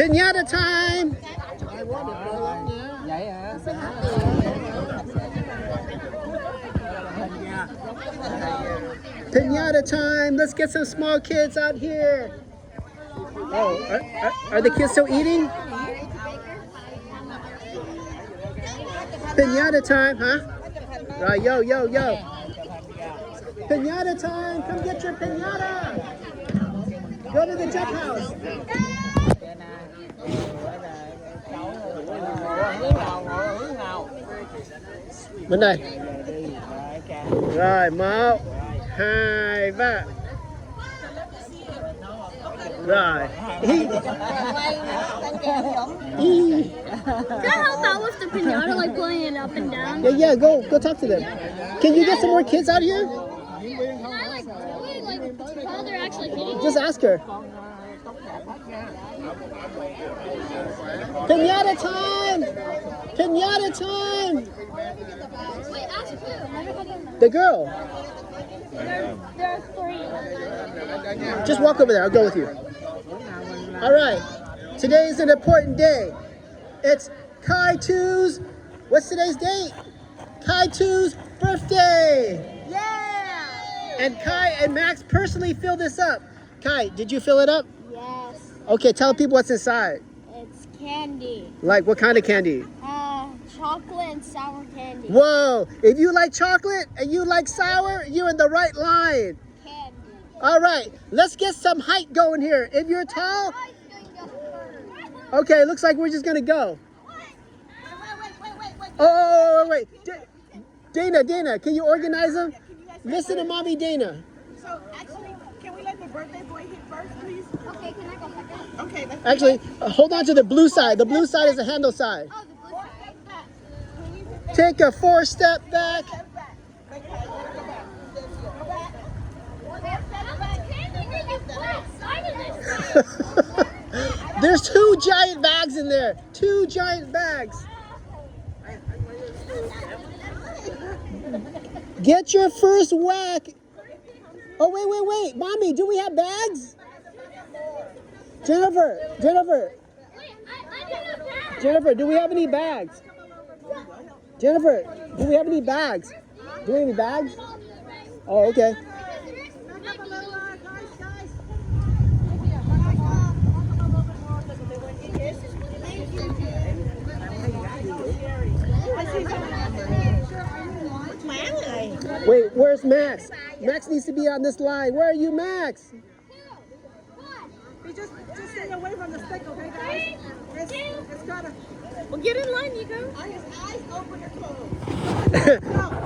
Pinata time! Pinata time! Let's get some small kids out here. Oh, are the kids still eating? Pinata time, huh? Yo, yo, yo. Pinata time! Come get your pinata! Go to the jump house. Bên đây. Rồi, 1, 2, 3. Rồi. Can I help out with the pinata, like pulling it up and down? Yeah, go talk to them. Can you get some more kids out here? Can I like while they're actually hitting Just ask her. Pinata time! Pinata time! Wait, ask who? The girl. There are 3. Just walk over there. I'll go with you. All right. Today is an important day. It's Kai 2's. What's today's date? Kai 2's birthday. Yeah! And Kai and Max personally filled this up. Kai, did you fill it up? Yes. Okay, tell people what's inside. It's candy. Like what kind of candy? Chocolate and sour candy. Whoa! If you like chocolate and you like sour, you're in the right line. Candy. All right, let's get some height going here. If you're tall, okay, looks like we're just gonna go. Oh, wait. Dana, can you organize them? Listen to Mommy Dana. So actually, can we let the birthday boy hit first, please? Okay, can I go second? Okay, let's Actually, hold on to the blue side. The blue side is the handle side. Oh, the blue side. Take a 4-step back. There's 2 giant bags in there. 2 giant bags. Get your first whack. Oh, wait. Mommy, do we have bags? Jennifer. Jennifer, do we have any bags? Jennifer, do we have any bags? Do we have any bags? Oh, okay. Wait, where's Max? Max needs to be on this line. Where are you, Max? Just stay away from the stick, okay, guys? It's gotta. Well, get in line, you go. His eyes open and closed.